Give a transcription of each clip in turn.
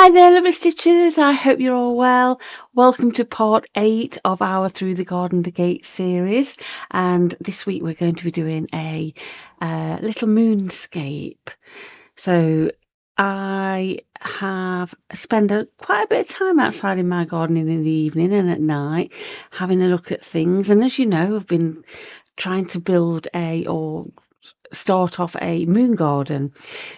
Hi there, lovely stitchers. I hope you're all well. Welcome to part 8 of our Through the Garden the Gate series. And this week we're going to be doing a little moonscape. So I have spent quite a bit of time outside in my garden in the evening and at night having a look at things. And as you know, I've been trying to build start off a moon garden.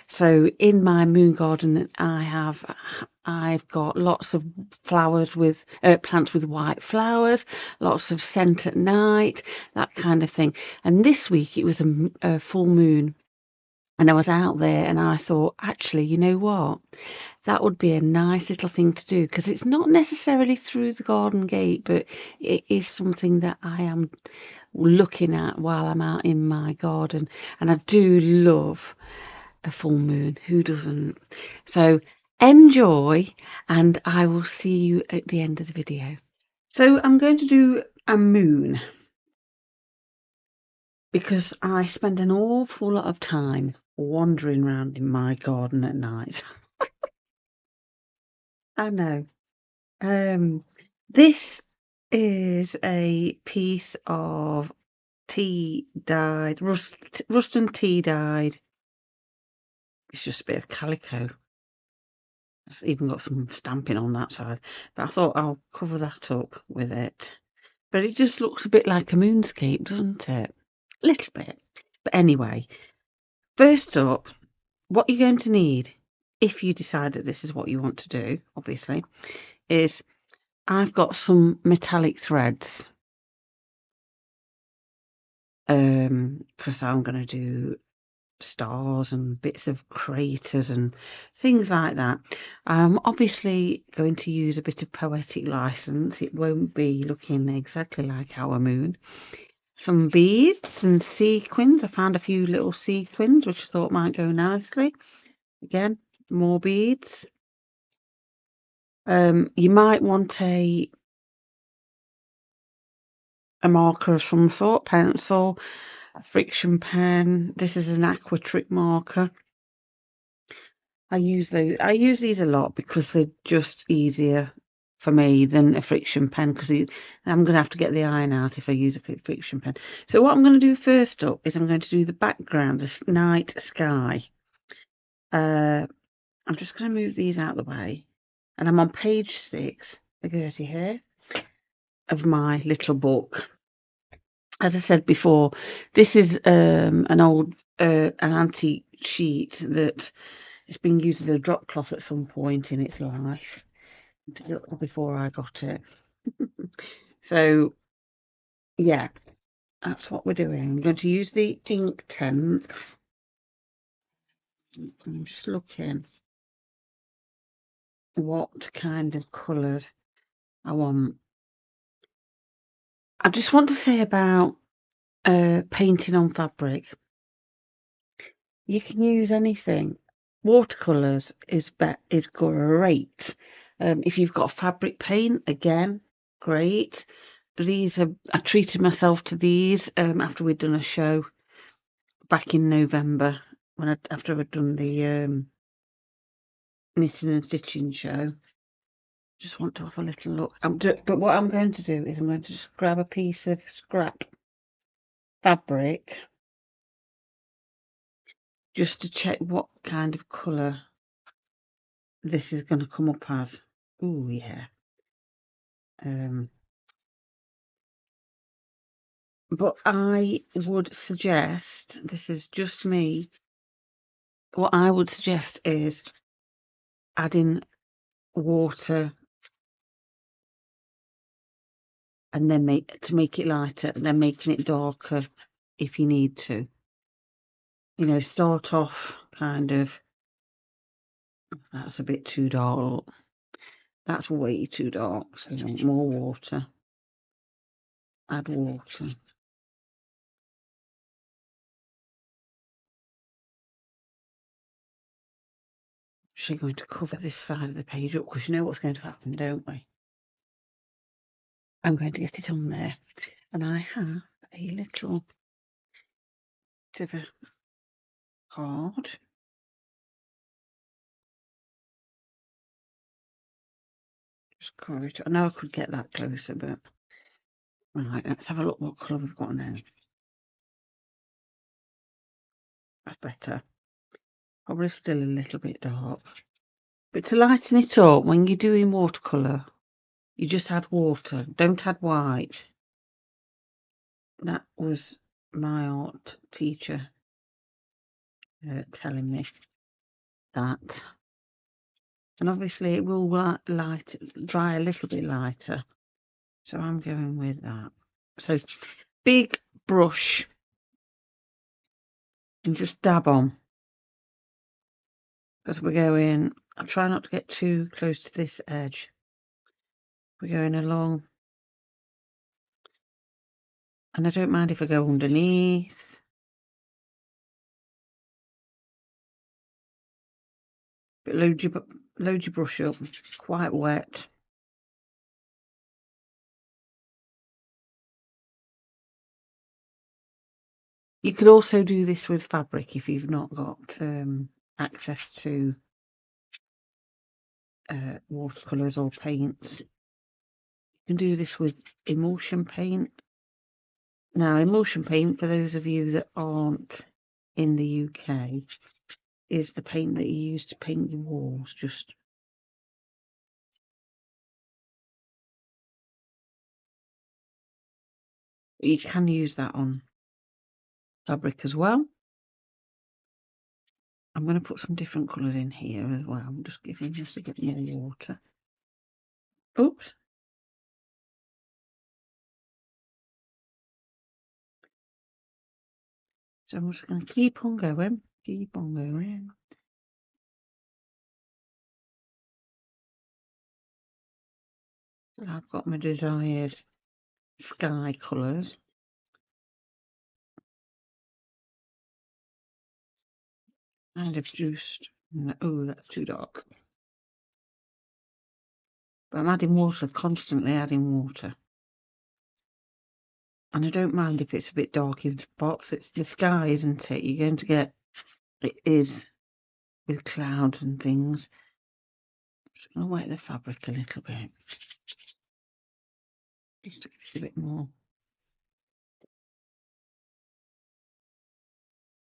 So in my moon garden, I've got lots of flowers with plants with white flowers, lots of scent at night, that kind of thing. And this week it was a full moon, and I was out there, and I thought, actually, you know what? That would be a nice little thing to do, because it's not necessarily through the garden gate, but it is something that I am looking at while I'm out in my garden. And I do love a full moon. Who doesn't? So enjoy, and I will see you at the end of the video. So I'm going to do a moon because I spend an awful lot of time wandering around in my garden at night. I know. This is a piece of tea dyed, rust and tea dyed. It's just a bit of calico. It's even got some stamping on that side, but I thought I'll cover that up with it. But it just looks a bit like a moonscape, doesn't it? A little bit. But anyway, first up, what you're going to need, if you decide that this is what you want to do, obviously, is I've got some metallic threads. Because I'm going to do stars and bits of craters and things like that. I'm obviously going to use a bit of poetic license. It won't be looking exactly like our moon. Some beads and sequins. I found a few little sequins which I thought might go nicely. Again, more beads. You might want a marker of some sort, pencil, a friction pen. This is an aqua trick marker. I use these a lot because they're just easier for me than a friction pen, because I'm going to have to get the iron out if I use a friction pen. So what I'm going to do first up is I'm going to do the background, the night sky. I'm just going to move these out of the way, and I'm on page 6, the Gertie here, of my little book. As I said before, this is an old an antique sheet that it's been used as a drop cloth at some point in its life before I got it. So yeah, that's what we're doing. I'm going to use the ink tents. I'm just looking what kind of colours I want. I just want to say about painting on fabric. You can use anything. Watercolours is great. If you've got fabric paint, again, great. I treated myself to these after we'd done a show back in November, after I'd done the knitting and stitching show. Just want to have a little look. But what I'm going to do is I'm going to just grab a piece of scrap fabric just to check what kind of colour this is going to come up as. Oh yeah. But I would suggest, this is just me, what I would suggest is adding water and then make it lighter, and then making it darker if you need to. You know, start off kind of, that's a bit too dark. That's way too dark, so you want more water. Add water. Actually going to cover this side of the page up, because you know what's going to happen, don't we? I'm going to get it on there, and I have a little bit of a card. corridor. I know I could get that closer, but right, let's have a look what colour we've got now. That's better. Probably still a little bit dark. But to lighten it up, when you're doing watercolour, you just add water. Don't add white. That was my art teacher telling me that. And obviously it will dry a little bit lighter. So I'm going with that. So big brush and just dab on. Because we're going, I'll try not to get too close to this edge. We're going along. And I don't mind if I go underneath. But load your brush up. It's quite wet. You could also do this with fabric if you've not got access to watercolours or paints. You can do this with emulsion paint. Now, emulsion paint, for those of you that aren't in the UK, is the paint that you use to paint your walls. Just you can use that on fabric as well. I'm going to put some different colours in here as well. I'm just giving this a bit more water. Oops. So I'm just going to keep on going. Keep on going. So I've got my desired sky colours. And I've just, oh, that's too dark. But I'm adding water, constantly adding water. And I don't mind if it's a bit dark in spots. It's the sky, isn't it? You're going to get, it is with clouds and things. I'm just going to wet the fabric a little bit. Just to give it a bit more.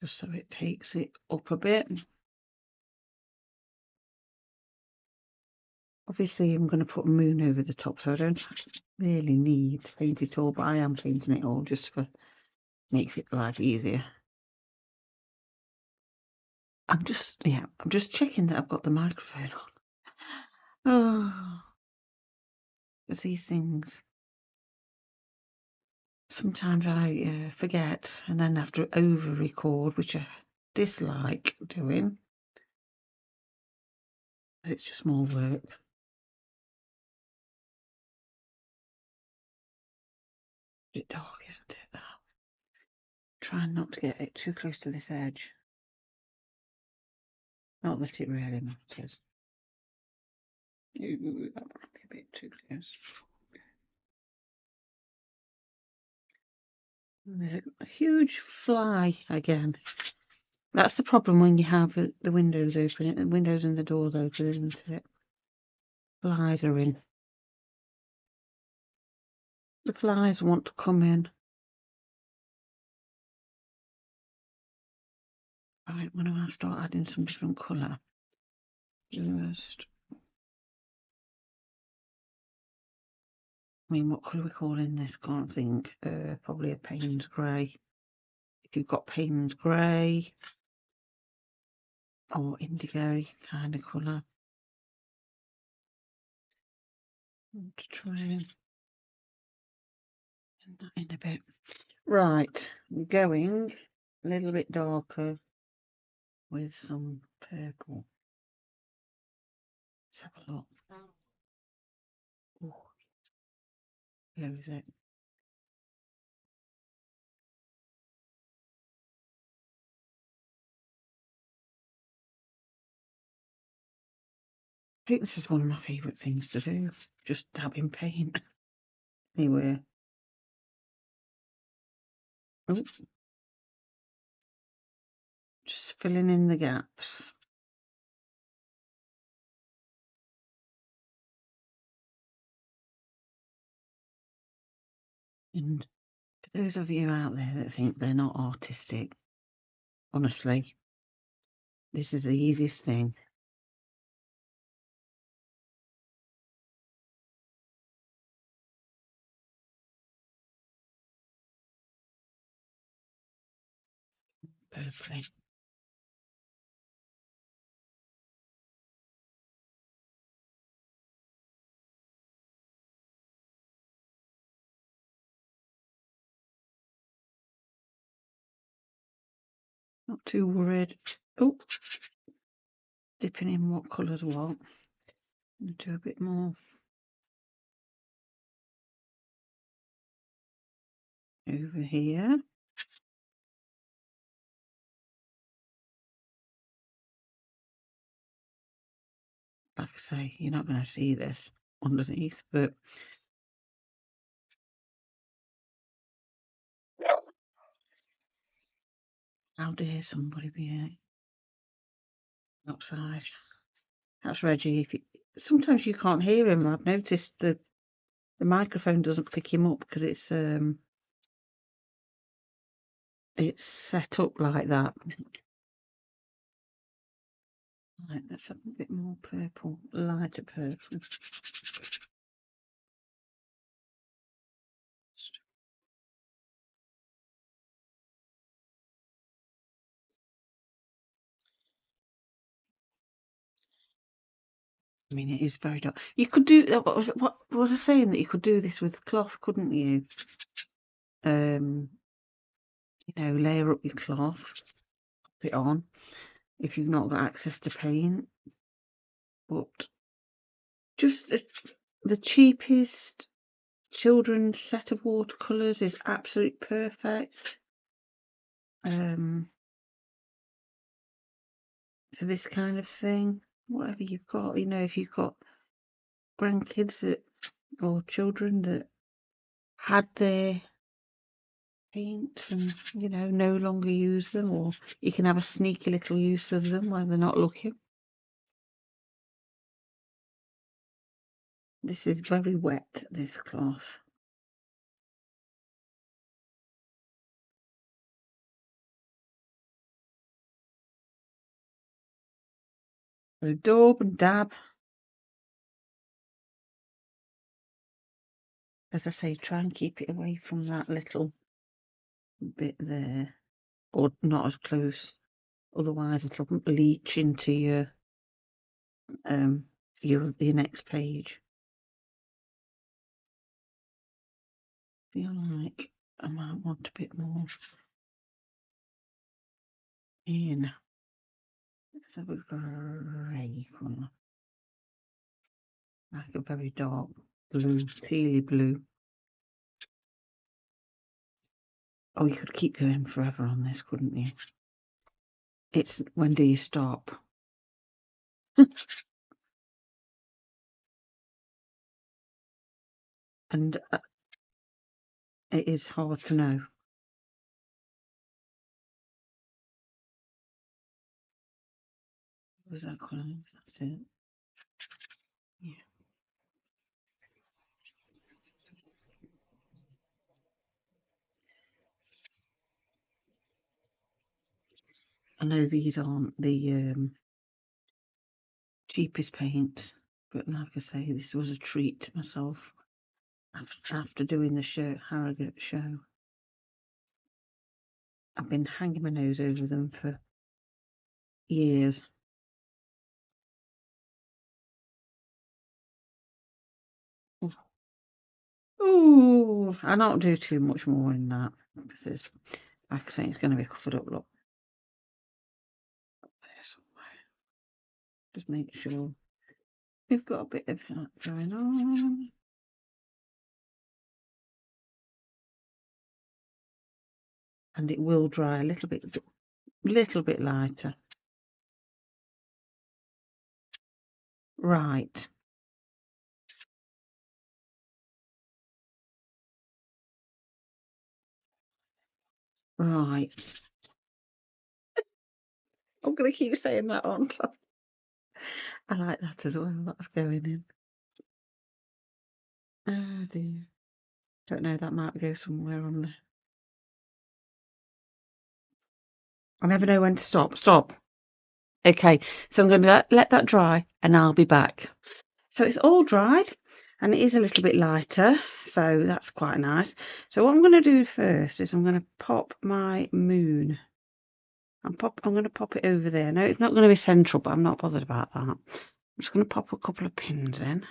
Just so it takes it up a bit. Obviously, I'm going to put a moon over the top, so I don't really need to paint it all, but I am painting it all just for makes it life easier. I'm just checking that I've got the microphone on. Oh, because these things, sometimes I forget and then have to over record, which I dislike doing because it's just more work. A bit dark, isn't it? That. Trying not to get it too close to this edge. Not that it really matters. Ooh, that might be a bit too close. There's a huge fly again. That's the problem when you have the windows open, the windows and the doors open, isn't it? Flies are in. The flies want to come in. Right, when I start adding some different colour, just, I mean, what colour we calling this? Can't think. Probably a Payne's grey. If you've got Payne's grey or indigo kind of colour, to try and get that in a bit. Right, I'm going a little bit darker with some purple. Let's have a look. Oh, where is it? I think this is one of my favourite things to do, just dabbing paint anywhere. Oh, just filling in the gaps. And for those of you out there that think they're not artistic, honestly, this is the easiest thing. Purpley. Not too worried. Oh, dipping in what colours what. I'm going to do a bit more over here. Like I say, you're not going to see this underneath, but how dare somebody be outside? That's Reggie. Sometimes you can't hear him. I've noticed the microphone doesn't pick him up because it's set up like that. Right, let's have a bit more purple, lighter purple. I mean, it is very dark. You could do what was I saying, that you could do this with cloth, couldn't you? Layer up your cloth, put it on if you've not got access to paint. But just the cheapest children's set of watercolours is absolutely perfect for this kind of thing. Whatever you've got, if you've got grandkids or children that had their paints and no longer use them, or you can have a sneaky little use of them when they're not looking. This is very wet, this cloth. So daub and dab. As I say, try and keep it away from that little bit there, or not as close, otherwise it'll leach into your next page. Feel like I might want a bit more in. Let's have a grey colour, like a very dark blue, tealy blue. Oh, you could keep going forever on this, couldn't you? It's when do you stop? And it is hard to know. Was that colour? That's it. Yeah. I know these aren't the cheapest paints, but like I say, this was a treat to myself after doing the Harrogate show. I've been hanging my nose over them for years. Oh, I don't do too much more in that. This is, like I say, it's going to be covered up. Look, there somewhere. Just make sure we've got a bit of that going on. And it will dry a little bit lighter. Right. Right. I'm going to keep saying that on top. I like that as well. That's going in. Oh dear. Don't know, that might go somewhere on the... I never know when to stop. Stop. Okay, so I'm going to let that dry and I'll be back. So it's all dried and it is a little bit lighter, so that's quite nice. So what I'm going to do first is I'm going to pop my moon. I'm going to pop it over there. No, it's not going to be central, but I'm not bothered about that. I'm just going to pop a couple of pins in,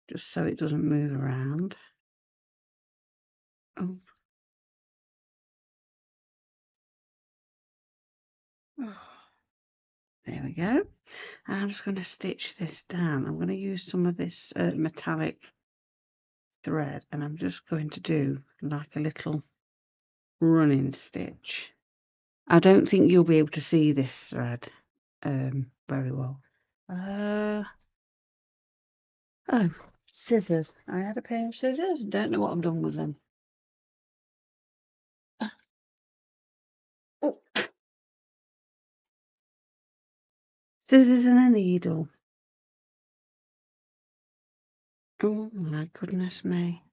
just so it doesn't move around. Oh. Oh. There we go. And I'm just going to stitch this down. I'm going to use some of this metallic thread, and I'm just going to do like a little running stitch. I don't think you'll be able to see this thread very well. Oh, scissors. I had a pair of scissors. Don't know what I've done with them. Oh. Scissors and a needle. Oh my goodness me.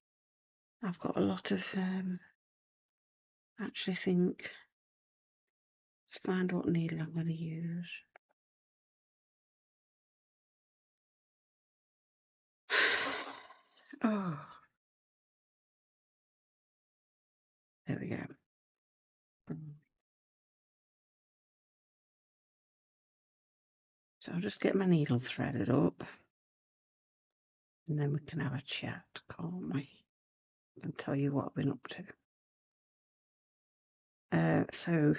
I've got a lot of, actually think, let's find what needle I'm going to use. Oh, there we go. So I'll just get my needle threaded up and then we can have a chat, can't we? And tell you what I've been up to. So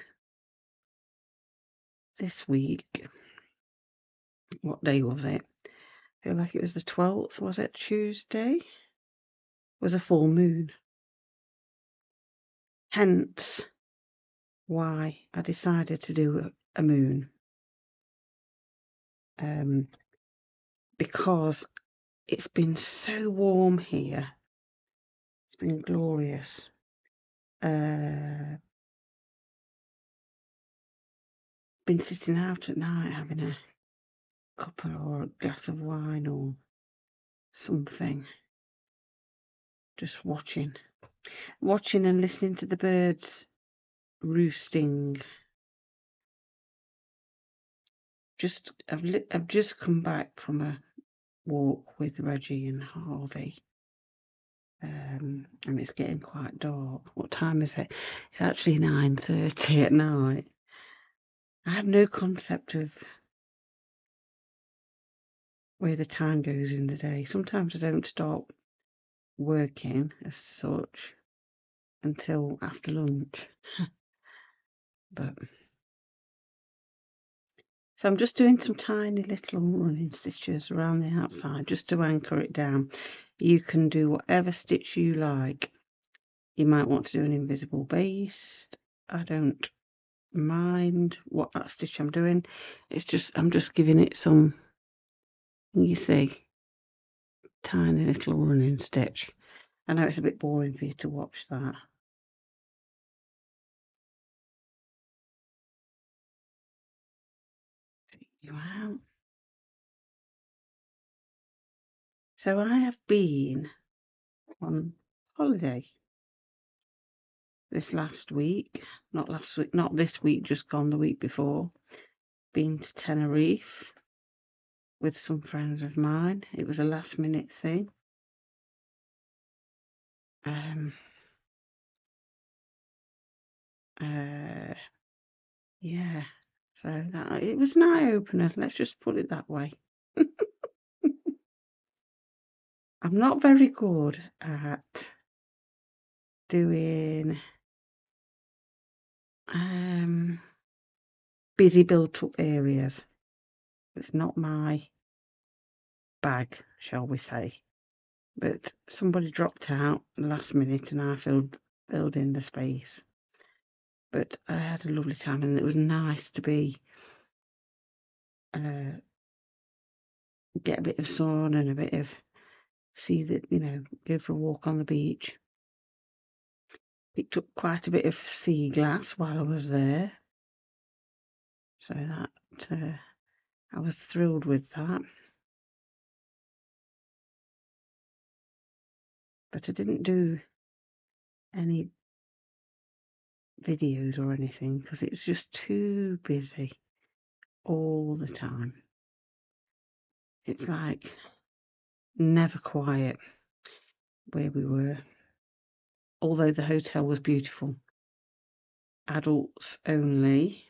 this week, what day was it? I feel like it was the 12th, was it? Tuesday? Was a full moon. Hence why I decided to do a moon. Because it's been so warm here. It's been glorious. Been sitting out at night having a cuppa or a glass of wine or something, just watching and listening to the birds roosting. I've just come back from a walk with Reggie and Harvey, and it's getting quite dark. What time is it? It's actually 9:30 at night. I have no concept of where the time goes in the day. Sometimes I don't start working as such until after lunch. But so I'm just doing some tiny little running stitches around the outside just to anchor it down. You can do whatever stitch you like. You might want to do an invisible base. I don't mind what stitch I'm doing. It's just I'm just giving it some, you see, tiny little running stitch. I know it's a bit boring for you to watch that. Take you out. So I have been on holiday this last week, not this week, just gone, the week before. Been to Tenerife with some friends of mine. It was a last minute thing. Yeah, so it was an eye opener. Let's just put it that way. I'm not very good at doing busy built up areas. It's not my bag, shall we say. But somebody dropped out last minute and I filled in the space. But I had a lovely time and it was nice to be get a bit of sun and a bit of go for a walk on the beach. Picked up quite a bit of sea glass while I was there. So that I was thrilled with that. but I didn't do any videos or anything because it was just too busy all the time. It's like never quiet where we were, although the hotel was beautiful. Adults only,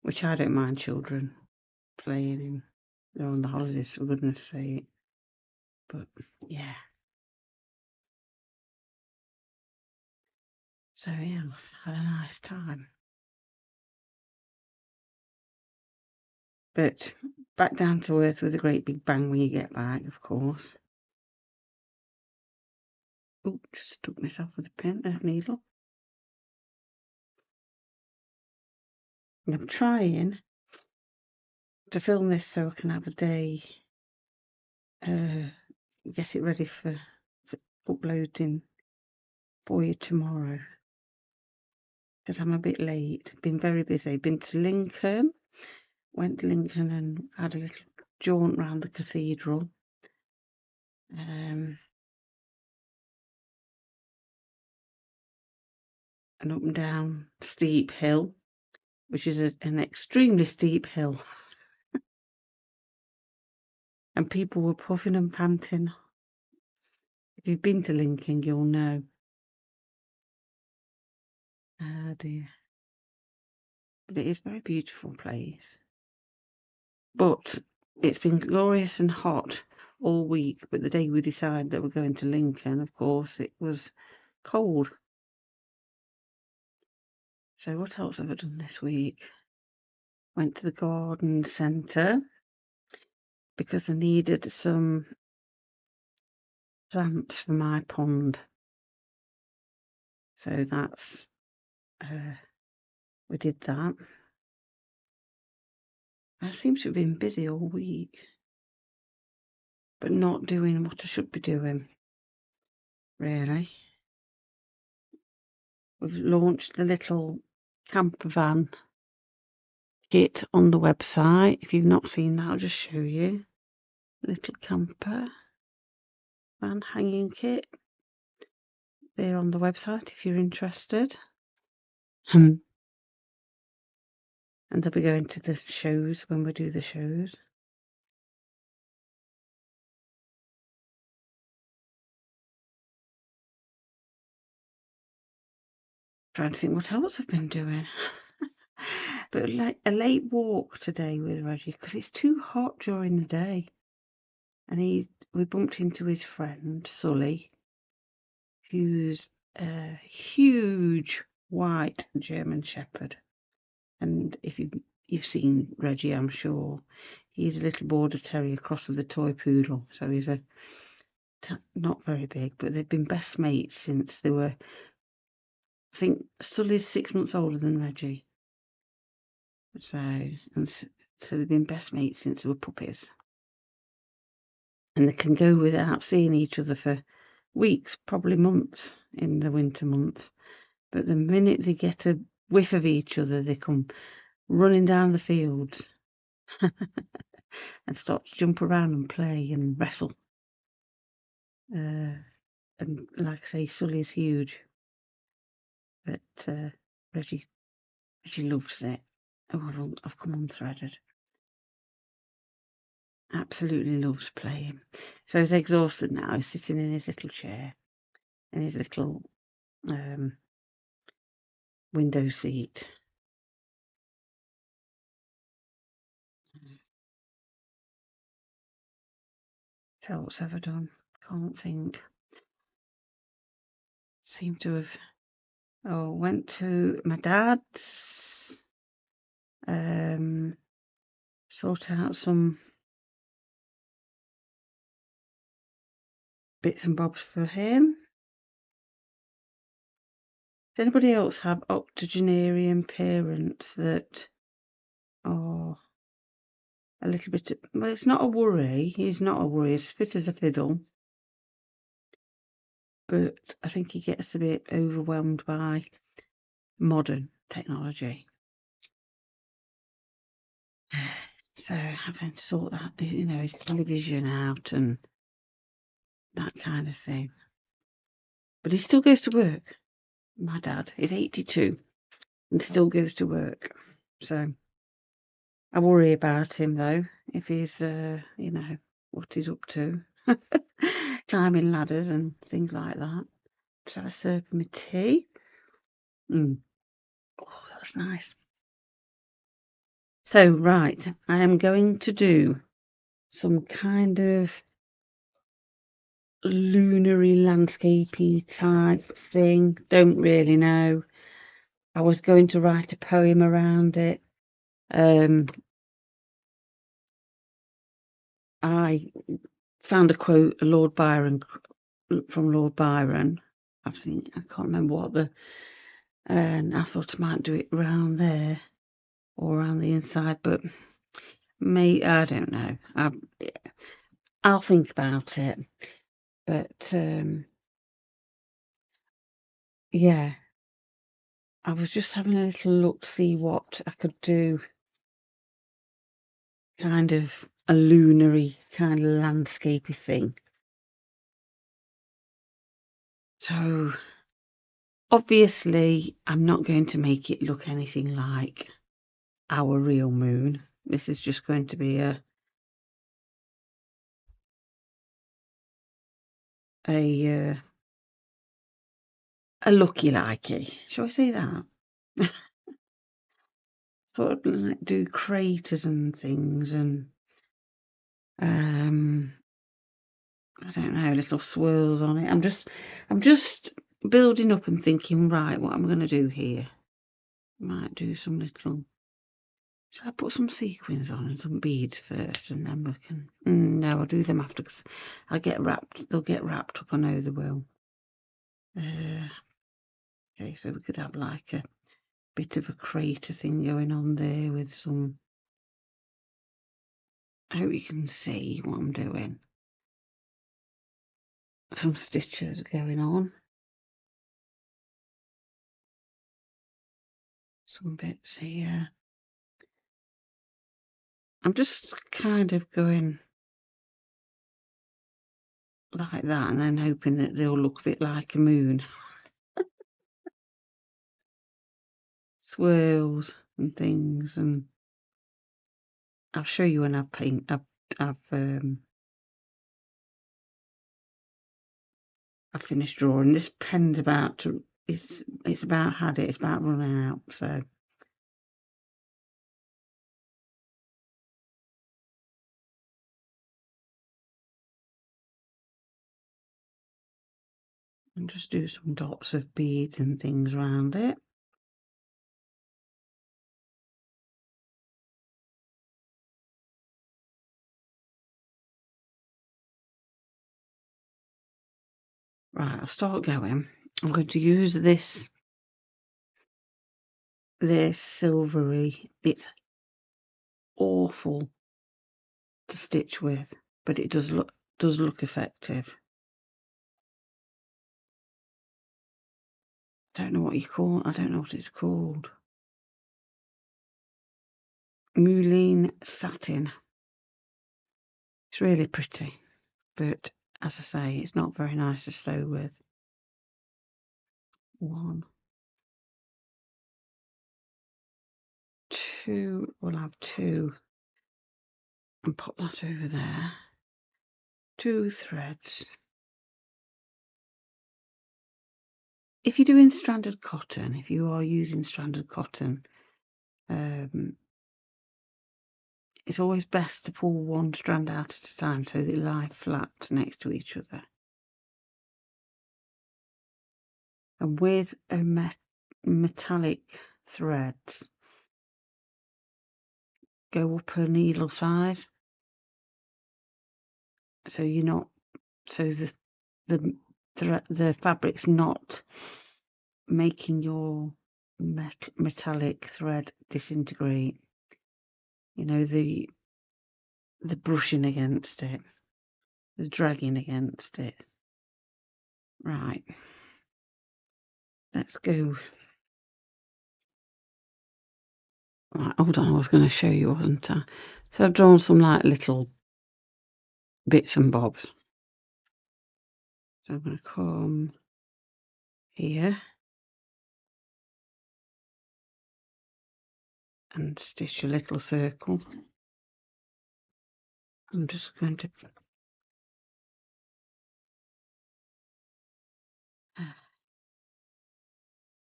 which I don't mind children playing in. They're on the holidays, for goodness sake. But yeah. So yes, had a nice time. But back down to earth with a great big bang when you get back, of course. Oh, just stuck myself with a needle. And I'm trying to film this so I can have a day, get it ready for uploading for you tomorrow. Because I'm a bit late. Been very busy. Been to Lincoln. Went to Lincoln and had a little jaunt round the cathedral. And up and down steep hill, which is an extremely steep hill. And people were puffing and panting. If you've been to Lincoln, you'll know. Oh dear. But it is a very beautiful place. But it's been glorious and hot all week. But the day we decided that we're going to Lincoln, of course, it was cold. So what else have I done this week? Went to the garden centre because I needed some plants for my pond. So that's, we did that. I seem to have been busy all week, but not doing what I should be doing, really. We've launched the little camper van kit on the website. If you've not seen that, I'll just show you. Little camper van hanging kit. They're on the website if you're interested. And they'll be going to the shows when we do the shows. Trying to think what else I've been doing. But like a late walk today with Reggie because it's too hot during the day. And we bumped into his friend Sully, who's a huge white German Shepherd. And if you've seen Reggie, I'm sure he's a little border terrier crossed with a toy poodle. So he's not very big, but they've been best mates since they were. I think Sully's 6 months older than Reggie. So they've been best mates since they were puppies. And they can go without seeing each other for weeks, probably months in the winter months. But the minute they get a whiff of each other, they come running down the fields and start to jump around and play and wrestle. And like I say, Sully's huge. But Reggie loves it. Oh, I've come unthreaded. Absolutely loves playing. So he's exhausted now. He's sitting in his little chair, in his little window seat. So what's ever done? Can't think. Seem to have. Oh, went to my dad's. Sort out some bits and bobs for him. Does anybody else have octogenarian parents that are a little bit? Well, it's not a worry. He's not a worry. He's fit as a fiddle. But I think he gets a bit overwhelmed by modern technology. So having to sort that, his television out and that kind of thing. But he still goes to work. My dad is 82 and still goes to work. So I worry about him, though, if he's, you know, what he's up to. Climbing ladders and things like that. Just have a sip of my tea. Oh, that's nice. So, right, I am going to do some kind of lunary landscapey type thing. Don't really know. I was going to write a poem around it. I found a quote, from Lord Byron. I can't remember what and I thought I might do it around there or around the inside, but I don't know. I'll think about it. But yeah, I was just having a little look to see what I could do, kind of a lunary kind of landscapey thing. So obviously I'm not going to make it look anything like our real moon. This is just going to be a looky-likey. Shall I say that? Sort of like do craters and things, and I don't know, little swirls on it. I'm just building up and thinking, right, what I'm going to do here. Might do some little. Should I put some sequins on and some beads first, and then we can? No, I'll do them after, because I'll get wrapped. They'll get wrapped up. I know they will. Okay, so we could have like a bit of a crater thing going on there with some. I hope you can see what I'm doing. Some stitches going on. Some bits here. I'm just kind of going like that and then hoping that they'll look a bit like a moon. Swirls and things, and I'll show you when I've finished drawing. This pen's about to it's about had it, it's about running out, so I'll just do some dots of beads and things around it. Right, I'll start going. I'm going to use this silvery. It's awful to stitch with, but it does look effective. I don't know what it's called. Mulene satin. It's really pretty, but as I say, it's not very nice to sew with. 1, 2, we'll have 2 and pop that over there. 2 threads. If you're doing stranded cotton, if you are using stranded cotton, it's always best to pull one strand out at a time so they lie flat next to each other. And with a metallic threads, go up a needle size, so you're not, so the fabric's not making your metallic thread disintegrate. You know, the brushing against it, the dragging against it. Right, let's go. Right, hold on, I was going to show you, wasn't I? So I've drawn some like little bits and bobs. So I'm going to come here and stitch a little circle. I'm just going to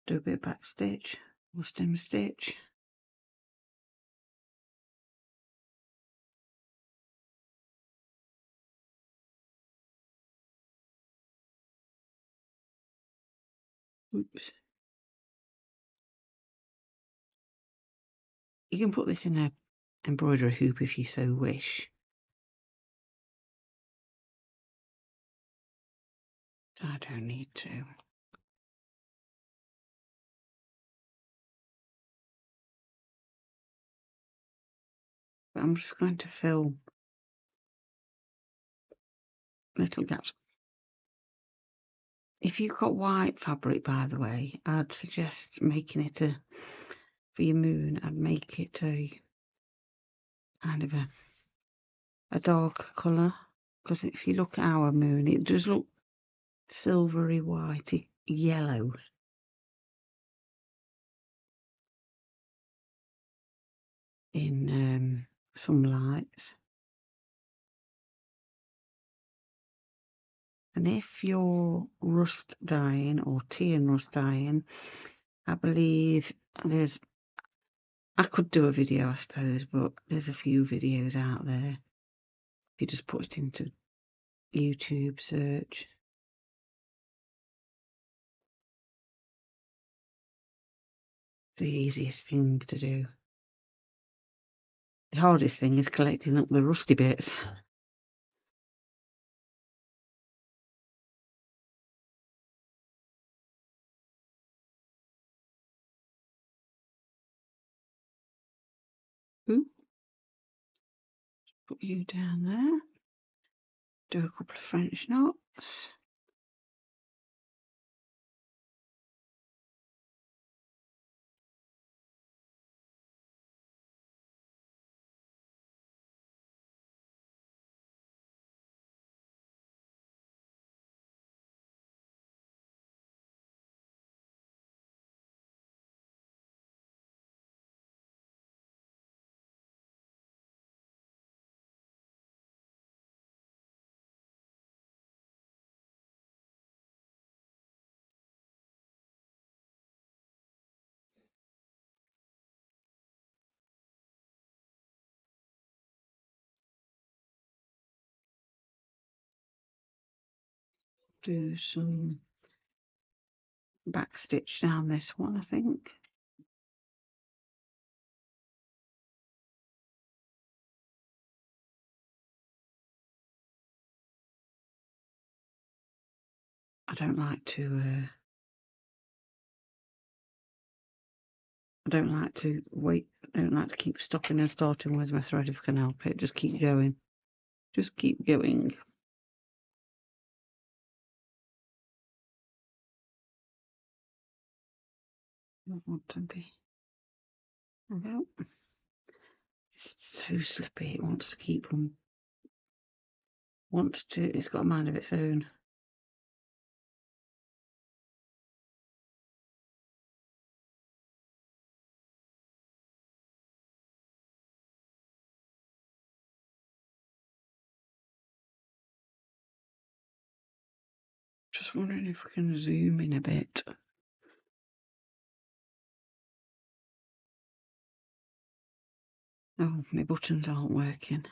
do a bit of back stitch or stem stitch. Oops. You can put this in a embroidery hoop if you so wish. I don't need to. But I'm just going to fill little gaps. If you've got white fabric, by the way, I'd suggest making it for your moon, I'd make it a kind of a darker colour. Because if you look at our moon, it does look silvery whitey yellow. In some lights. And if you're rust dyeing or tea and rust dyeing, I believe I could do a video, I suppose, but there's a few videos out there. If you just put it into YouTube search. It's the easiest thing to do. The hardest thing is collecting up the rusty bits. Ooh. Put you down there. Do a couple of French knots. Do some back stitch down this one, I think. I don't like to wait. I don't like to keep stopping and starting with my thread if I can help it. Just keep going. Just keep going. I don't want to be. Well, it's so slippy. It wants to keep on. It's got a mind of its own. Just wondering if we can zoom in a bit. Oh, my buttons aren't working.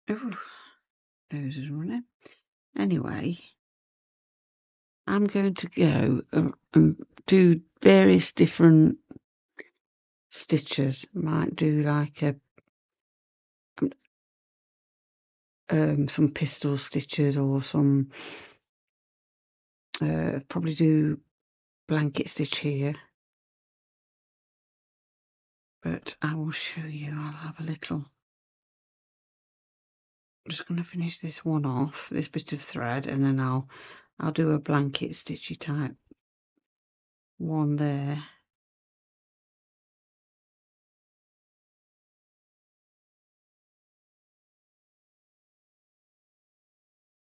Oh, nose is running. Anyway, I'm going to go and do various different stitches. Might do like some pistol stitches or some probably do blanket stitch here, but I will show you. I'll have a little. I'm just going to finish this one off, this bit of thread, and then I'll do a blanket stitchy type one there.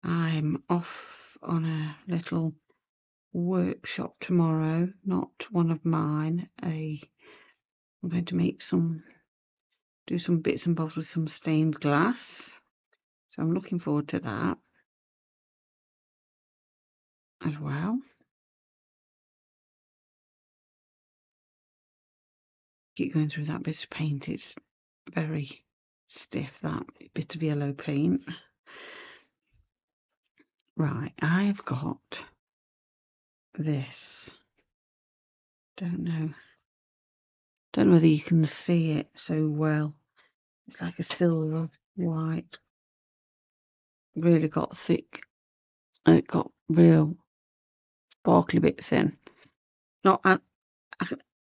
I'm off on a little workshop tomorrow, not one of mine. I'm going to do some bits and bobs with some stained glass. So I'm looking forward to that as well. Keep going through that bit of paint. It's very stiff, that bit of yellow paint. Right, I've got this. Don't know whether you can see it so well. It's like a silver white. Really got thick. It got real sparkly bits in. Not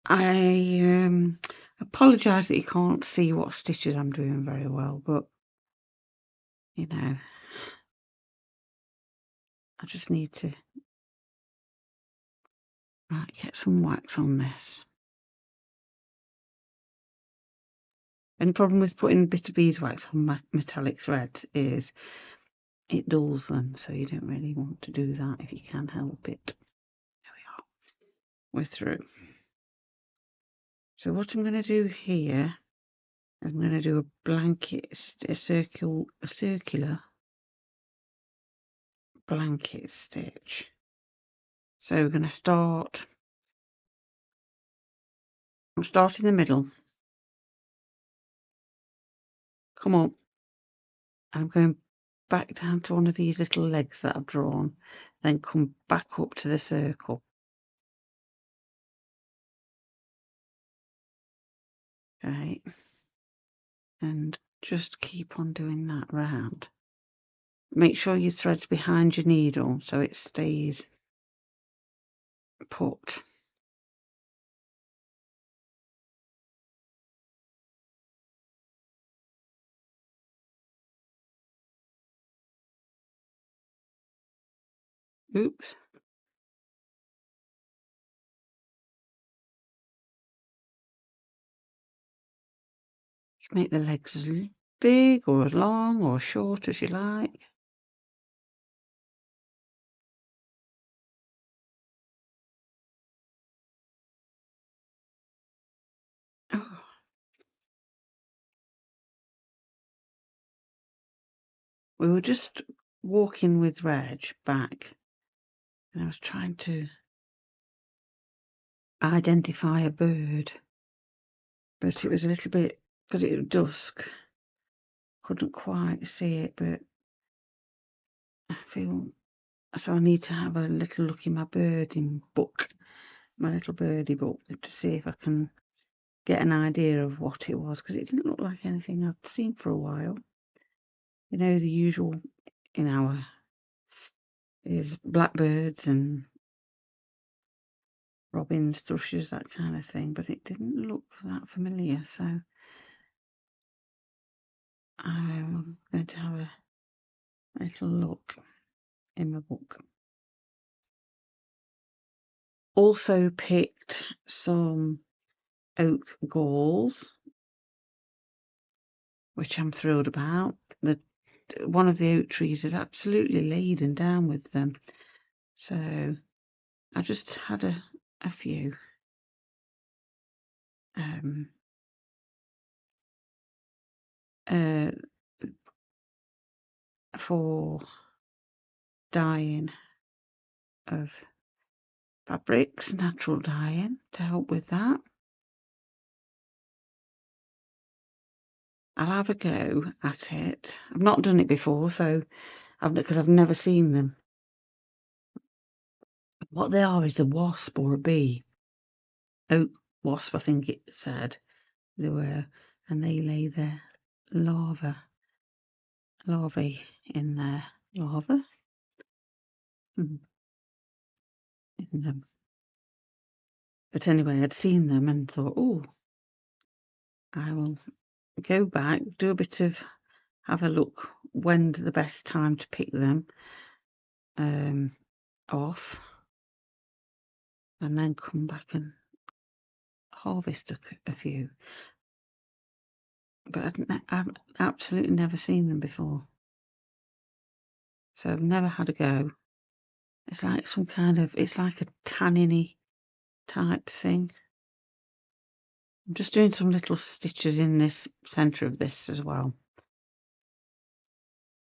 I apologise that you can't see what stitches I'm doing very well, but you know, I just need to get some wax on this. And the problem with putting a bit of beeswax on metallic threads is it dulls them, so you don't really want to do that if you can help it. There we are. We're through. So what I'm going to do here is I'm going to do a blanket, a circular blanket stitch. So we're going to start. I'll start in the middle. Come on. I'm going back down to one of these little legs that I've drawn, then come back up to the circle. Okay. And just keep on doing that round. Make sure your thread's behind your needle so it stays put. Oops. You can make the legs as big or as long or as short as you like. Oh. We were just walking with Reg back, and I was trying to identify a bird, but it was a little bit, because it was dusk, couldn't quite see it, but I feel so I need to have a little look in my birding book, my little birdie book, to see if I can get an idea of what it was, because it didn't look like anything I've seen for a while. You know, the usual in our is blackbirds and robins, thrushes, that kind of thing, but it didn't look that familiar, so I'm going to have a little look in my book. Also picked some oak galls, which I'm thrilled about. One of the oak trees is absolutely laden down with them, so I just had a few. For dyeing of fabrics, natural dyeing, to help with that. I'll have a go at it. I've not done it before, so because I've never seen them. What they are is a wasp or a bee. Oak wasp, I think it said they were, and they lay their larvae in their larva in them. But anyway, I'd seen them and thought, oh, I will go back, do a bit of, have a look when's the best time to pick them off. and then come back and harvest a few. But I've absolutely never seen them before, so I've never had a go. It's like some kind of, it's like a tanniny type thing. I'm just doing some little stitches in this centre of this as well.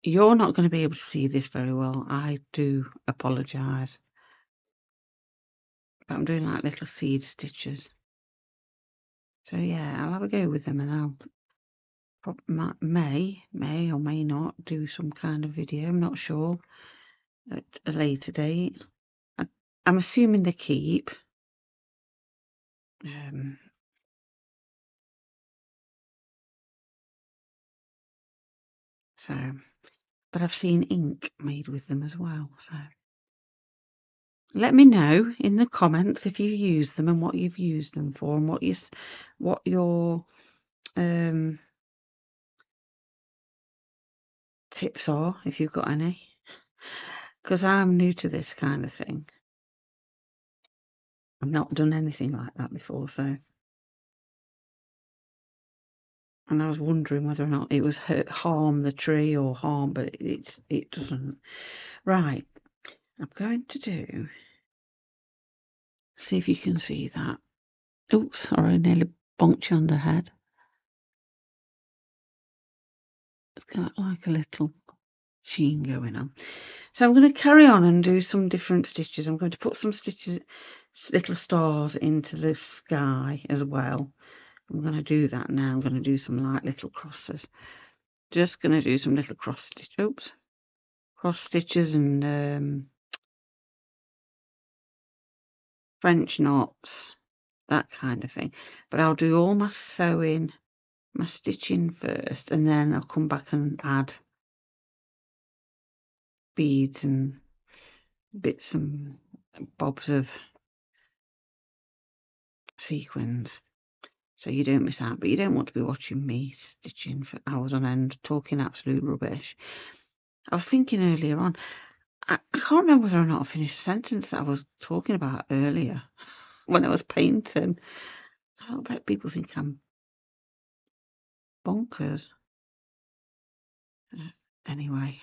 You're not going to be able to see this very well. I do apologise. But I'm doing like little seed stitches. So yeah, I'll have a go with them, and I'll may or may not do some kind of video. I'm not sure at a later date. I'm assuming they keep. But I've seen ink made with them as well. So let me know in the comments if you've used them and what you've used them for, and what your tips are, if you've got any. Because I'm new to this kind of thing. I've not done anything like that before, so. And I was wondering whether or not it was harm the tree or harm, but it doesn't. Right, I'm going to see if you can see that. Oops, sorry, I nearly bonked you on the head. It's got like a little sheen going on. So I'm going to carry on and do some different stitches. I'm going to put some stitches, little stars into the sky as well. I'm going to do that now. I'm going to do some like little crosses. Just going to do some little cross stitches and French knots, that kind of thing. But I'll do all my sewing, my stitching first, and then I'll come back and add beads and bits and bobs of sequins, so you don't miss out. But you don't want to be watching me stitching for hours on end, talking absolute rubbish. I was thinking earlier on, I can't remember whether or not I finished a sentence that I was talking about earlier when I was painting. I bet people think I'm bonkers. Anyway,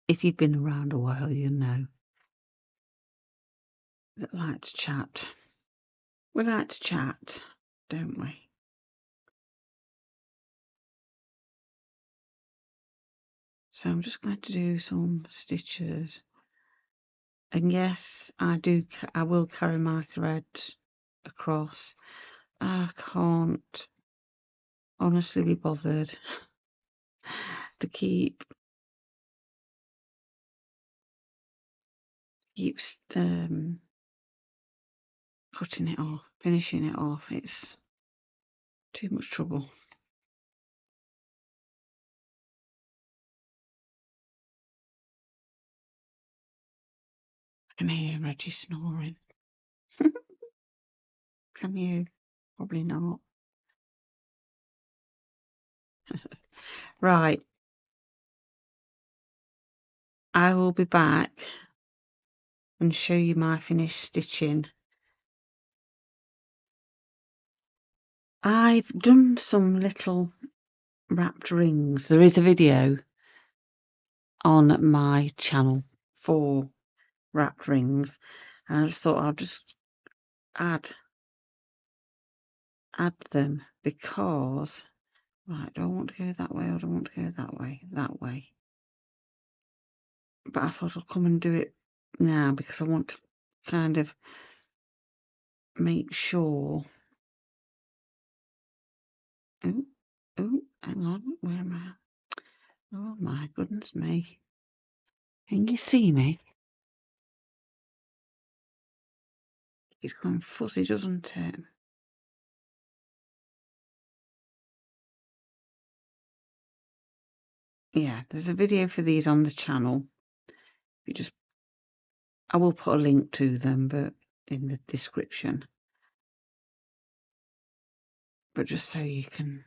if you've been around a while, you know that like to chat. We like to chat, don't we? So I'm just going to do some stitches. And yes, I will carry my thread across. I can't honestly be bothered to keep cutting it off, finishing it off. It's too much trouble. I can hear Reggie snoring. Can you? Probably not. Right. I will be back and show you my finished stitching. I've done some little wrapped rings. There is a video on my channel for wrapped rings, and I just thought I'll just add them because, right, do I want to go that way or do I want to go that way? That way. But I thought I'll come and do it now because I want to kind of make sure. Oh, hang on, where am I? Oh my goodness me. Can you see me? It's going fuzzy, doesn't it? Yeah, there's a video for these on the channel. I will put a link to them, but in the description. But just so you can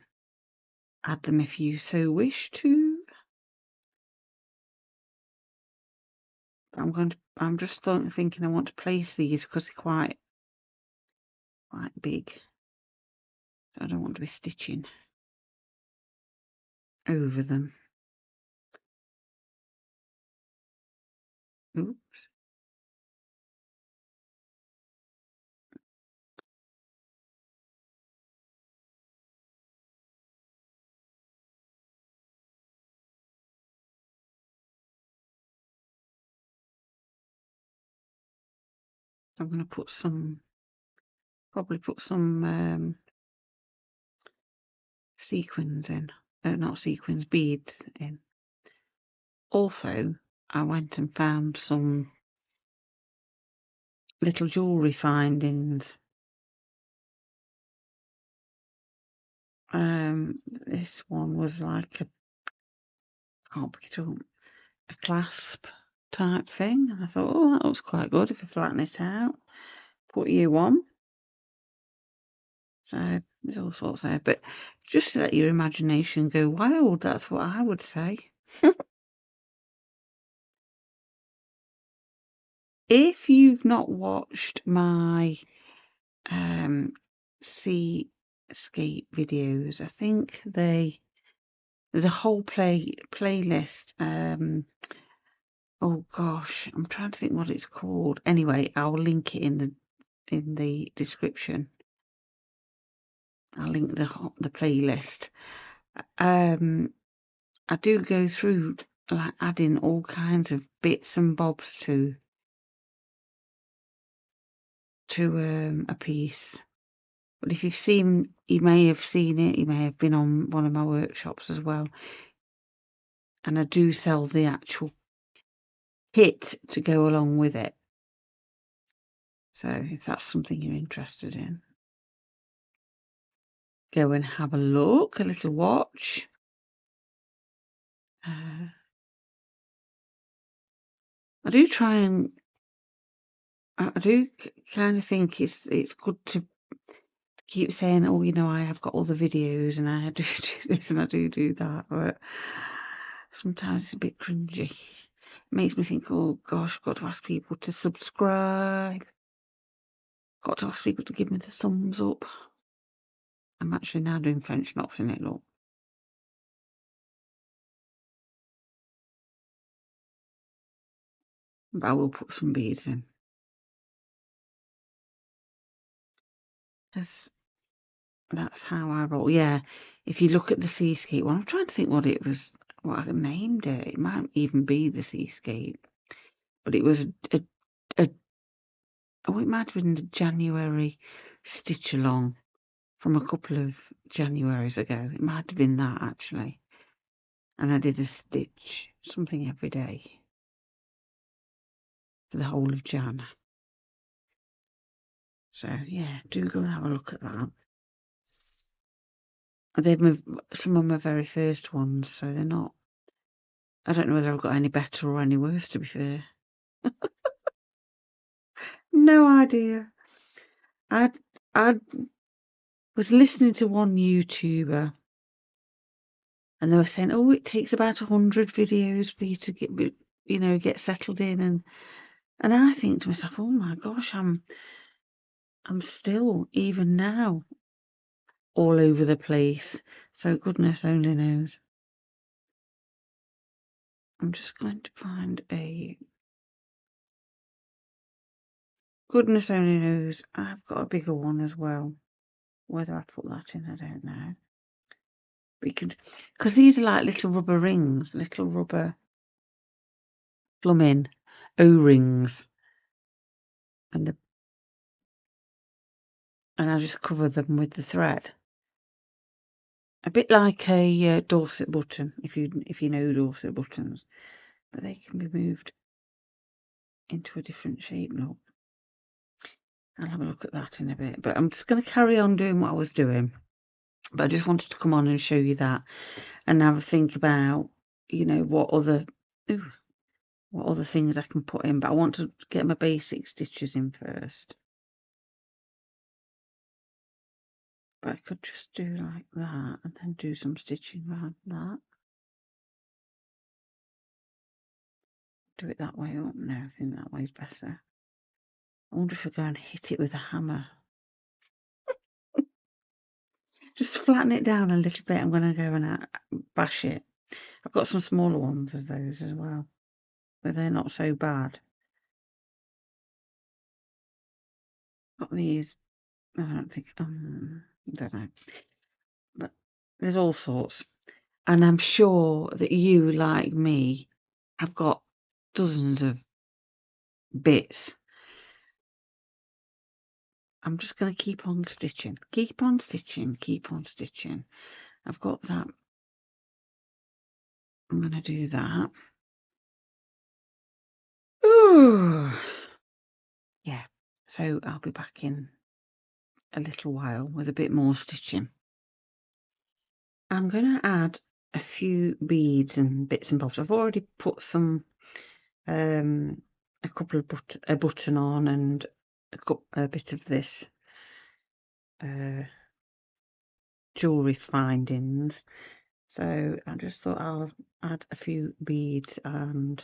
add them if you so wish to. I'm just thinking I want to place these because they're quite big. I don't want to be stitching over them. Oops. I'm going to put some, probably put some sequins in. Not sequins, beads in. Also, I went and found some little jewellery findings. This one was like I can't pick it up, a clasp type thing. And I thought, oh, that looks quite good if I flatten it out. Put you on. So there's all sorts there. But just to let your imagination go wild, that's what I would say. If you've not watched my seascape videos, I think there's a whole playlist. Oh gosh, I'm trying to think what it's called. Anyway, I'll link it in the description. I'll link the playlist. I do go through like adding all kinds of bits and bobs to a piece. But if you've seen, you may have seen it. You may have been on one of my workshops as well. And I do sell the actual kit to go along with it. So if that's something you're interested in, go and have a look, a little watch. I do try and I do kind of think it's good to keep saying, oh, I have got other videos and I do this and I do that, but sometimes it's a bit cringy. It makes me think, oh gosh, I've got to ask people to subscribe. Got to ask people to give me the thumbs up. I'm actually now doing French knots in it, look. But I will put some beads in. Because that's how I roll. Yeah, if you look at the seascape one, I'm trying to think what I named it. It might even be the seascape. But it was it might have been the January stitch along from a couple of Januaries ago. It might have been that actually. And I did a stitch, something every day for the whole of Jan. So yeah, do go and have a look at that. Some of my very first ones, so they're not. I don't know whether I've got any better or any worse, to be fair. No idea. I was listening to one YouTuber, and they were saying, "Oh, it takes about 100 videos for you to get settled in." And I think to myself, "Oh my gosh, I'm still even now all over the place." So goodness only knows. I'm just going to find a. Goodness only knows. I've got a bigger one as well. Whether I put that in, I don't know. Because these are like little rubber rings, little rubber plumbing O-rings, and I just cover them with the thread, a bit like a Dorset button, if you know Dorset buttons, but they can be moved into a different shape. Look, I'll have a look at that in a bit, but I'm just going to carry on doing what I was doing. But I just wanted to come on and show you that, and have a think about, what other things I can put in. But I want to get my basic stitches in first. But I could just do like that and then do some stitching around that. do it that way. Oh, no, I think that way's better. I wonder if I go and hit it with a hammer. Just flatten it down a little bit. I'm going to go and bash it. I've got some smaller ones as those as well, but they're not so bad. Got these. I don't think. I don't know. But there's all sorts. And I'm sure that you, like me, have got dozens of bits. I'm just going to keep on stitching. Keep on stitching. Keep on stitching. I've got that. I'm going to do that. Ooh. Yeah. So I'll be back in a little while with a bit more stitching. I'm going to add a few beads and bits and bobs. I've already put some, a couple of a button on and a bit of this jewellery findings. So I just thought I'll add a few beads and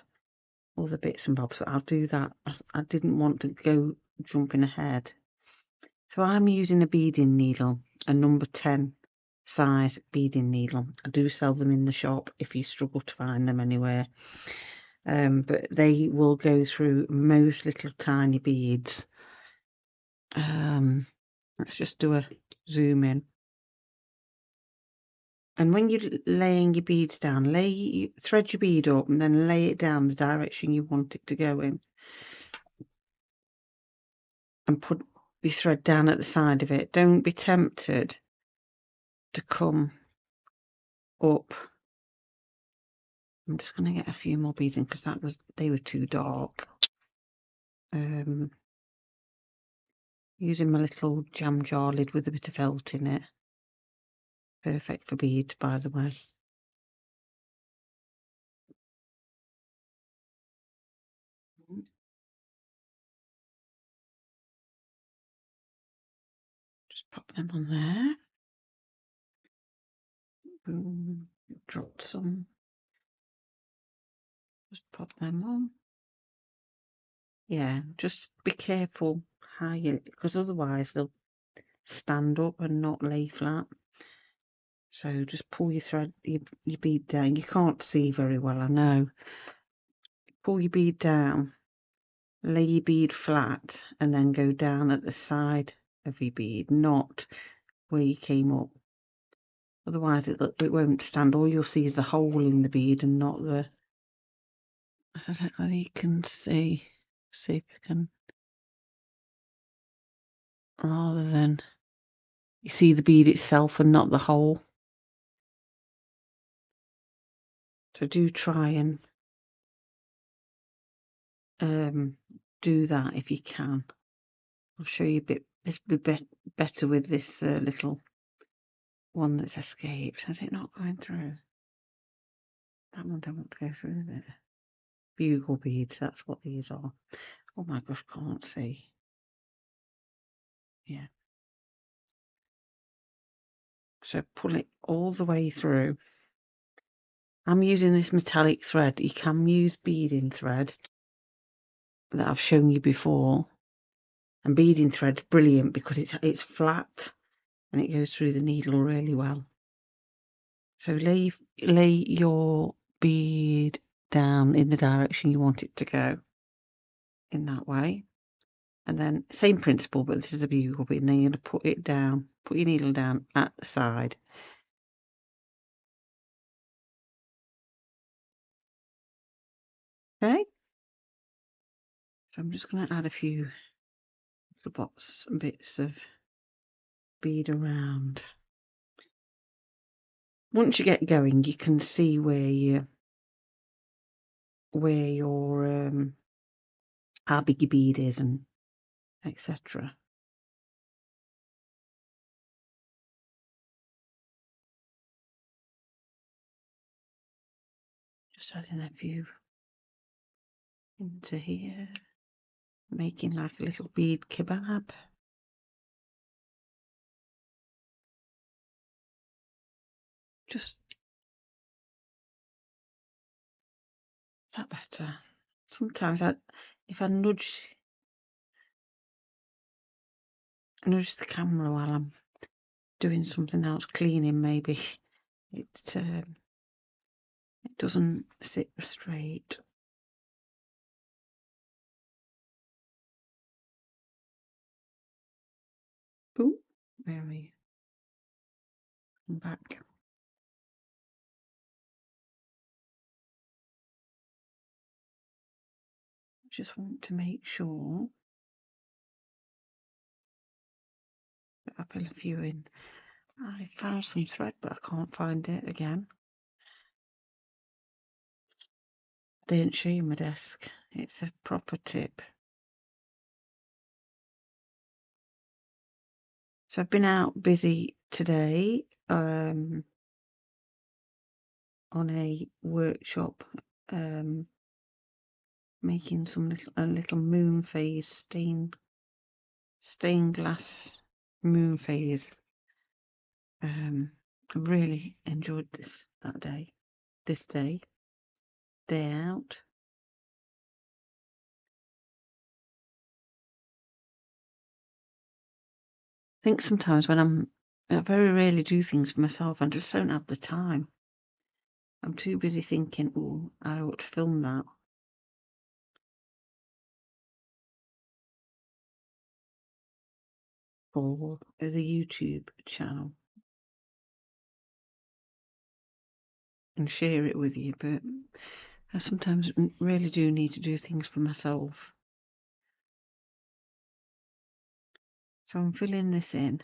other bits and bobs, but I'll do that. I didn't want to go jumping ahead. So I'm using a beading needle, a number 10 size beading needle. I do sell them in the shop if you struggle to find them anywhere. But they will go through most little tiny beads. Let's just do a zoom in. And when you're laying your beads down, thread your bead up and then lay it down the direction you want it to go in. And put your thread down at the side of it. Don't be tempted to come up. I'm just going to get a few more beads in because they were too dark. Using my little jam jar lid with a bit of felt in it. Perfect for beads, by the way. Just pop them on there. Boom. Dropped some. Just pop them on. Yeah, just be careful how because otherwise they'll stand up and not lay flat. So just pull your thread, your bead down. You can't see very well, I know. Pull your bead down, lay your bead flat, and then go down at the side of your bead, not where you came up. Otherwise it won't stand. All you'll see is the hole in the bead and not the... I don't know whether you can see. See if you can... Rather than... You see the bead itself and not the hole. So do try and do that if you can. I'll show you a bit. This will be better with this little one that's escaped. Has it not going through? That one don't want to go through there. Bugle beads, that's what these are. Oh my gosh, can't see. Yeah. So pull it all the way through. I'm using this metallic thread. You can use beading thread that I've shown you before. And beading thread's brilliant because it's flat and it goes through the needle really well. So lay your bead down in the direction you want it to go, in that way. And then same principle, but this is a bugle bead, and then you're going to put it down, put your needle down at the side. Okay. So I'm just going to add a few little bits of bead around. Once you get going, you can see where your how big your bead is and etc. Just adding a few into here, making like a little bead kebab. Just, is that better? Sometimes if I nudge the camera while I'm doing something else, cleaning maybe, it doesn't sit straight. Oh, there we come back. Just want to make sure that I fill a few in. I found some thread, but I can't find it again. I didn't show you my desk. It's a proper tip. So I've been out busy today on a workshop making a little moon phase stained glass moon phase. I really enjoyed this day out. I think sometimes when I very rarely do things for myself. I just don't have the time. I'm too busy thinking, oh, I ought to film that. For the YouTube channel and share it with you, but I sometimes really do need to do things for myself. So I'm filling this in. It's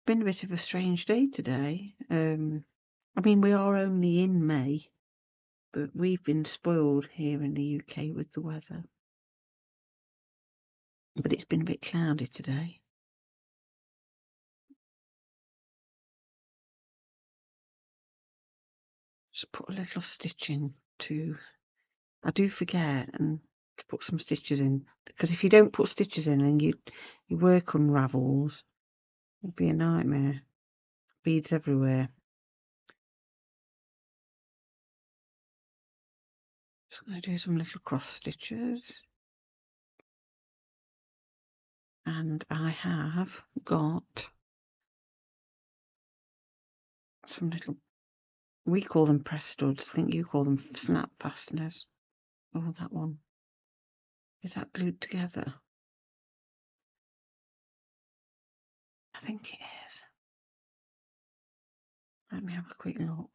been a bit of a strange day today. I mean, we are only in May, but we've been spoiled here in the UK with the weather. But it's been a bit cloudy today. Just put a little stitch in too. I do forget and to put some stitches in, because if you don't put stitches in and your work unravels, it'd be a nightmare. Beads everywhere. Just going to do some little cross stitches. And I have got some little, we call them press studs. I think you call them snap fasteners. Oh, that one. Is that glued together? I think it is. Let me have a quick look.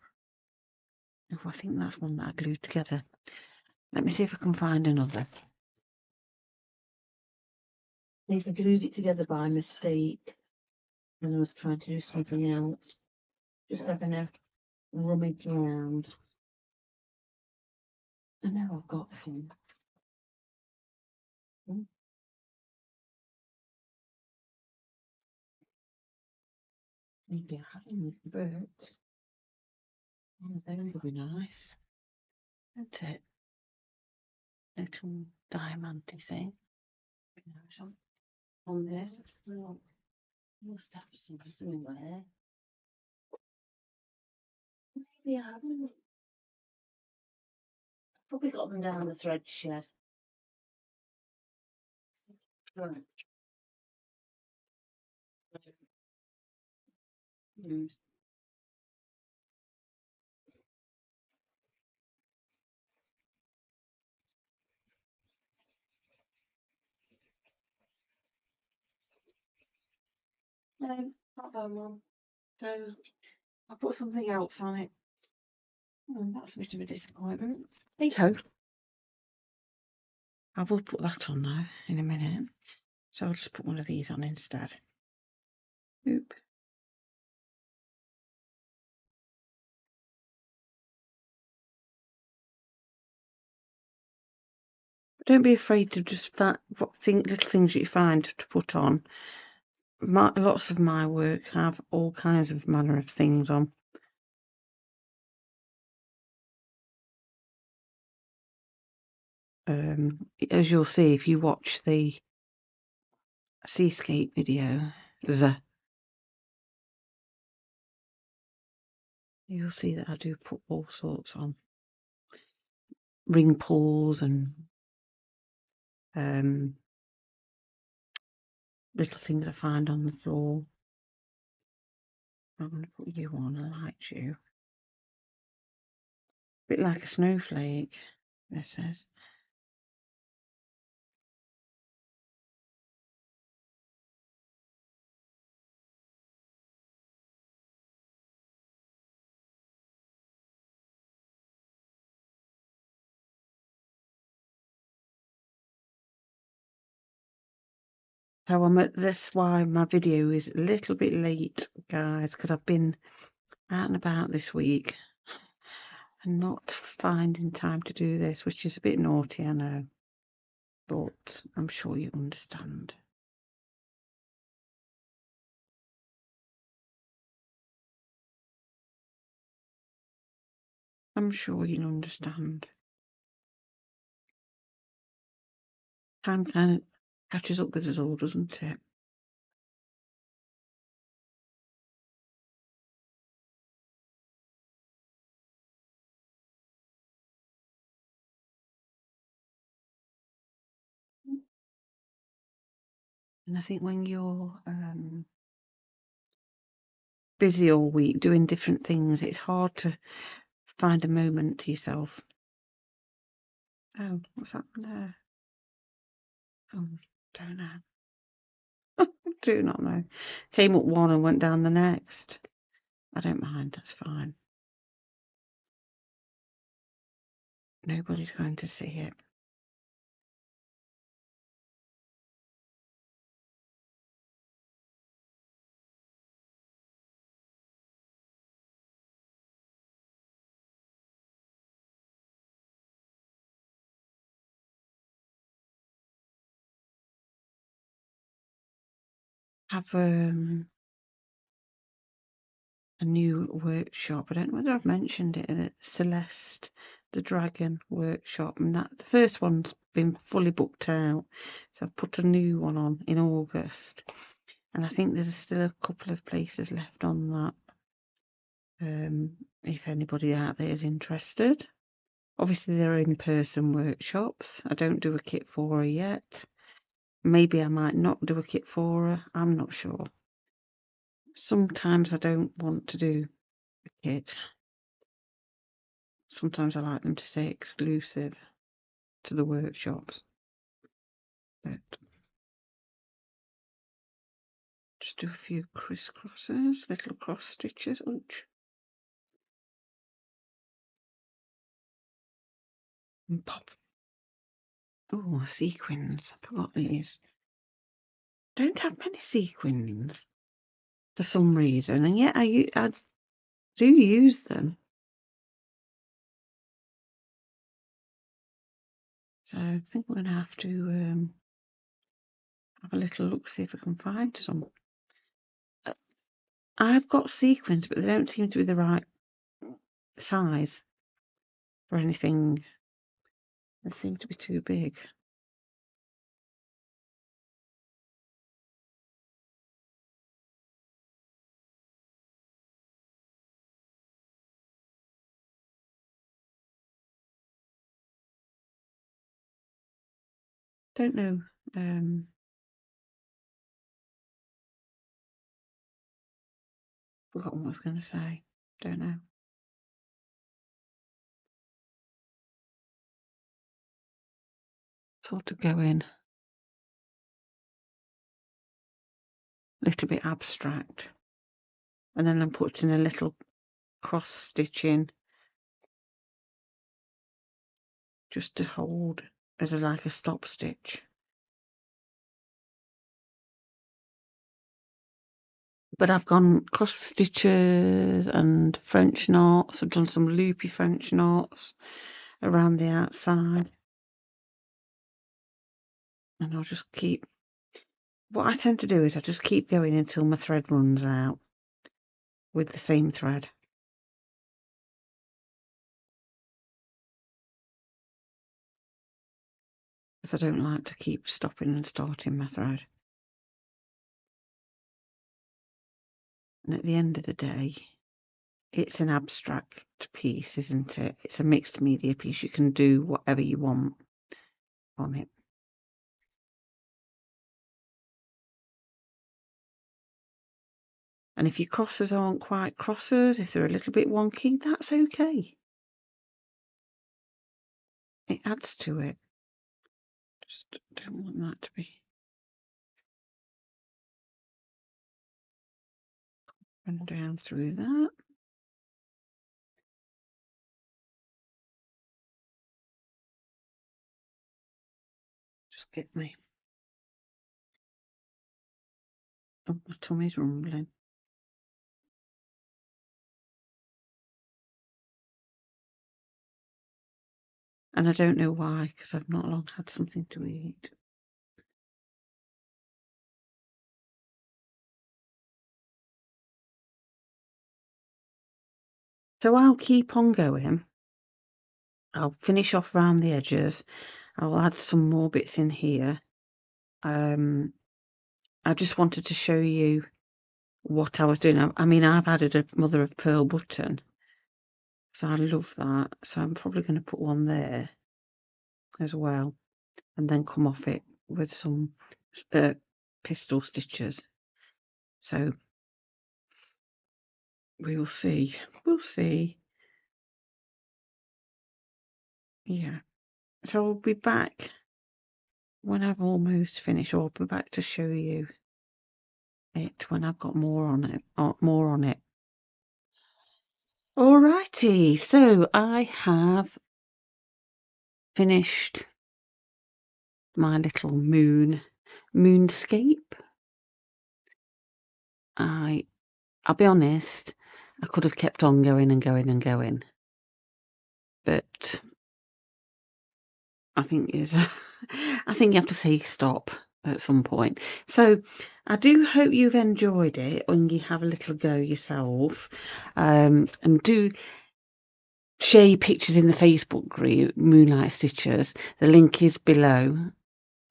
Oh, I think that's one that I glued together. Let me see if I can find another. If I glued it together by mistake and I was trying to do something else, just having a rummage around. I know I've got some. Maybe I haven't, but oh, those would be nice, wouldn't it? Little diamanty thing. On this, well, must have some somewhere. Maybe I haven't. Probably got them down the thread shed. Right. Mm. No, not that one. So I put something else on it. And that's a bit of a disappointment. Hey ho. I will put that on though in a minute. So I'll just put one of these on instead. Oop. Don't be afraid to just little things that you find to put on. Lots of my work have all kinds of manner of things on. As you'll see if you watch the seascape video, You'll see that I do put all sorts on. Ring pulls and little things I find on the floor. I'm going to put you on, I like you. A bit like a snowflake, this says. So I'm at this, why my video is a little bit late, guys, because I've been out and about this week and not finding time to do this, which is a bit naughty, I know, but I'm sure you understand. I'm sure you'll understand. Time kind of catches up with us all, doesn't it? And I think when you're busy all week doing different things, it's hard to find a moment to yourself. Oh, what's happened there? Oh, don't know. Do not know. Came up one and went down the next. I don't mind, that's fine. Nobody's going to see it. Have a new workshop. I don't know whether I've mentioned it, Celeste the Dragon workshop, and that the first one's been fully booked out, so I've put a new one on in August, and I think there's still a couple of places left on that. If anybody out there is interested. Obviously they're in-person workshops. I don't do a kit for her yet. Maybe I might not do a kit for her, I'm not sure. Sometimes I don't want to do a kit. Sometimes I like them to stay exclusive to the workshops. But just do a few crisscrosses, little cross stitches. Ouch. And pop. Oh, sequins. I forgot these. Don't have many sequins for some reason, and yet I do use them. So I think we're going to have to have a little look, see if I can find some. I've got sequins, but they don't seem to be the right size for anything. They seem to be too big. Don't know. Forgotten what I was going to say. Don't know. Sort of going a little bit abstract, and then I'm putting a little cross stitch in just to hold as like a stop stitch. But I've gone cross stitches and French knots. I've done some loopy French knots around the outside, and I'll just keep. What I tend to do is I just keep going until my thread runs out with the same thread. Because I don't like to keep stopping and starting my thread. And at the end of the day, it's an abstract piece, isn't it? It's a mixed media piece. You can do whatever you want on it. And if your crosses aren't quite crosses, if they're a little bit wonky, that's okay. It adds to it. Just don't want that to be. Run down through that. Just get me. Oh, my tummy's rumbling. And I don't know why, because I've not long had something to eat. So I'll keep on going. I'll finish off around the edges. I'll add some more bits in here. I just wanted to show you what I was doing. I mean, I've added a mother of pearl button, so I love that. So I'm probably going to put one there as well, and then come off it with some pistol stitches. So we'll see. We'll see. Yeah. So I'll be back when I've almost finished, or I'll be back to show you it when I've got more on it. Alrighty, so I have finished my little moonscape. I'll be honest, I could have kept on going and going and going, but I think I think you have to say stop at some point. So I do hope you've enjoyed it when you have a little go yourself, and do share your pictures in the Facebook group Moonlight Stitchers. The link is below.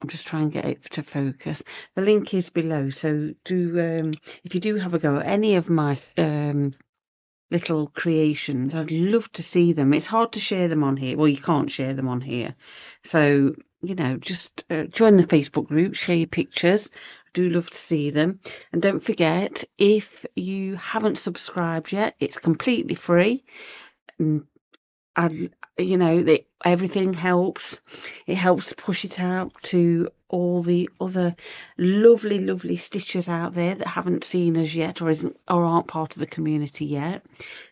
I'm just trying to get it to focus. The link is below, so do if you do have a go at any of my little creations, I'd love to see them. It's hard to share them on here. Well, you can't share them on here, so you know, just join the Facebook group, share your pictures. I do love to see them. And don't forget, if you haven't subscribed yet, it's completely free. You know, that everything helps. It helps push it out to all the other lovely stitchers out there that haven't seen us yet, or aren't part of the community yet.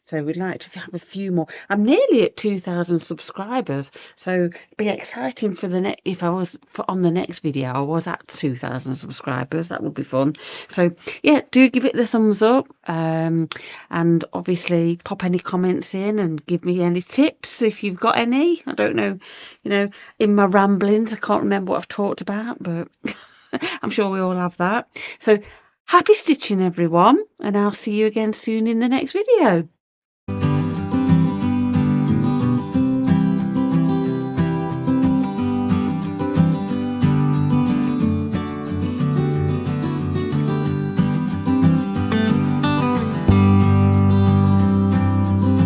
So we'd like to have a few more. I'm nearly at 2,000 subscribers, so it'd be exciting for the next. If I was on the next video, I was at 2,000 subscribers. That would be fun. So yeah, do give it the thumbs up, and obviously pop any comments in and give me any tips if you've got any. I don't know, you know, in my ramblings, I can't remember what I've talked about, but I'm sure we all have that. So happy stitching, everyone, and I'll see you again soon in the next video.